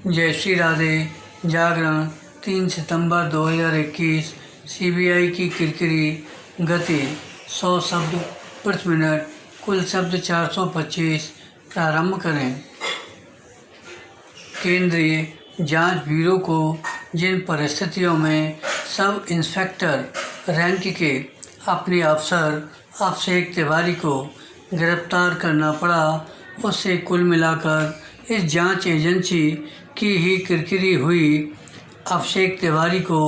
जय श्री राधे। जागरण 3 सितंबर 2021। सीबीआई की किरकिरी गति 100 शब्द प्रति मिनट, कुल शब्द 425। प्रारंभ करें। केंद्रीय जांच ब्यूरो को जिन परिस्थितियों में सब इंस्पेक्टर रैंक के अपने अफसर अभिषेक तिवारी को गिरफ्तार करना पड़ा, उससे कुल मिलाकर इस जांच एजेंसी की ही किरकिरी हुई। अभिषेक तिवारी को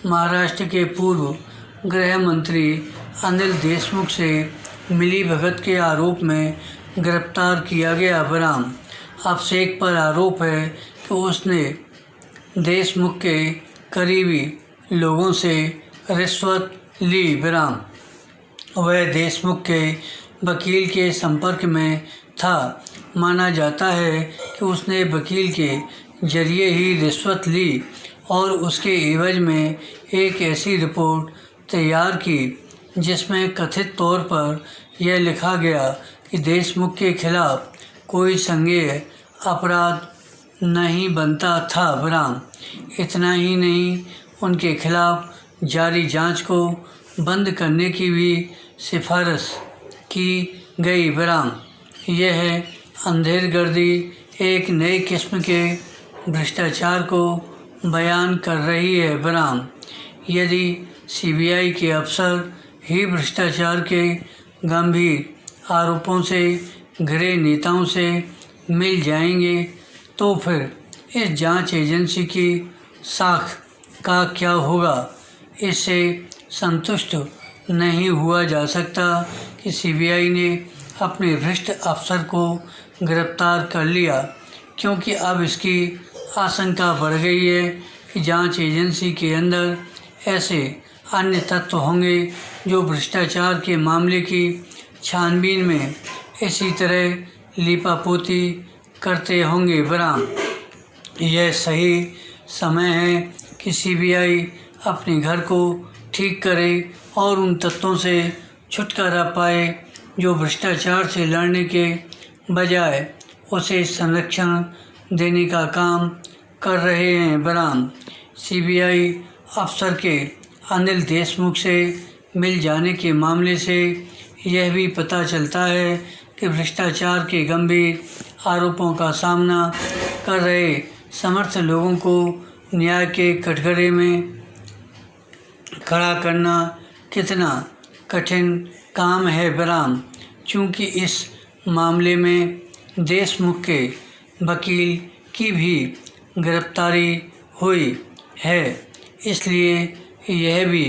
महाराष्ट्र के पूर्व गृह मंत्री अनिल देशमुख से मिलीभगत के आरोप में गिरफ्तार किया गया। बराम अभिषेक पर आरोप है कि उसने देशमुख के करीबी लोगों से रिश्वत ली। बराम वह देशमुख के वकील के संपर्क में था। माना जाता है कि उसने वकील के जरिए ही रिश्वत ली और उसके एवज में एक ऐसी रिपोर्ट तैयार की जिसमें कथित तौर पर यह लिखा गया कि देशमुख के खिलाफ कोई संज्ञेय अपराध नहीं बनता था। बराम इतना ही नहीं, उनके खिलाफ जारी जांच को बंद करने की भी सिफारिश की गई। बराम यह अंधेरगर्दी एक नई किस्म के भ्रष्टाचार को बयान कर रही है। बराम यदि सीबीआई के अफसर ही भ्रष्टाचार के गंभीर आरोपों से घिरे नेताओं से मिल जाएंगे तो फिर इस जांच एजेंसी की साख का क्या होगा। इससे संतुष्ट नहीं हुआ जा सकता कि सीबीआई ने अपने भ्रष्ट अफसर को गिरफ्तार कर लिया, क्योंकि अब इसकी आशंका बढ़ गई है कि जांच एजेंसी के अंदर ऐसे अन्य तत्व होंगे जो भ्रष्टाचार के मामले की छानबीन में इसी तरह लीपापोती करते होंगे। बराम यह सही समय है कि सीबीआई अपने घर को ठीक करे और उन तत्वों से छुटकारा पाए जो भ्रष्टाचार से लड़ने के बजाय उसे संरक्षण देने का काम कर रहे हैं। बराम सीबीआई अफसर के अनिल देशमुख से मिल जाने के मामले से यह भी पता चलता है कि भ्रष्टाचार के गंभीर आरोपों का सामना कर रहे समर्थ लोगों को न्याय के कटघरे में खड़ा करना कितना कठिन काम है। बराम चूँकि इस मामले में देशमुख के वकील की भी गिरफ्तारी हुई है, इसलिए यह भी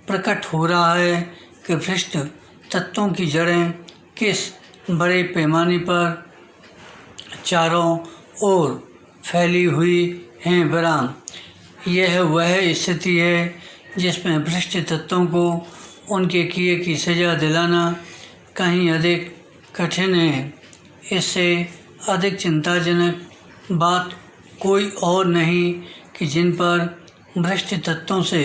प्रकट हो रहा है कि भ्रष्ट तत्वों की जड़ें किस बड़े पैमाने पर चारों ओर फैली हुई हैं। बराम यह वह स्थिति है जिसमें भ्रष्ट तत्वों को उनके किए की सज़ा दिलाना कहीं अधिक कठिन है। इससे अधिक चिंताजनक बात कोई और नहीं कि जिन पर भ्रष्ट तत्वों से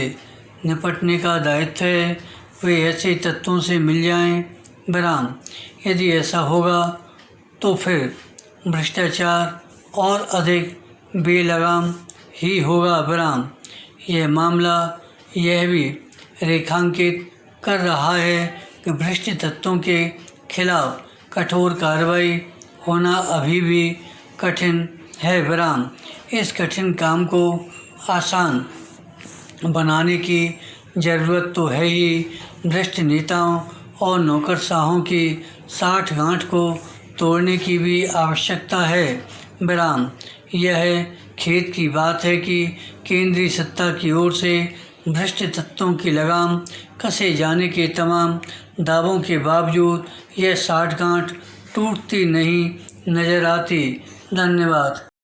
निपटने का दायित्व है वे ऐसे तत्वों से मिल जाएं। बराम यदि ऐसा होगा तो फिर भ्रष्टाचार और अधिक बेलगाम ही होगा। बराम यह मामला यह भी रेखांकित कर रहा है कि भ्रष्ट तत्वों के खिलाफ कठोर कार्रवाई होना अभी भी कठिन है। बराम इस कठिन काम को आसान बनाने की ज़रूरत तो है ही। भ्रष्ट नेताओं और नौकरशाहों की साठगांठ को तोड़ने की भी आवश्यकता है। बराम यह खेद की बात है कि केंद्रीय सत्ता की ओर से भ्रष्ट तत्वों की लगाम कसे जाने के तमाम दावों के बावजूद यह साठगांठ टूटती नहीं नजर आती। धन्यवाद।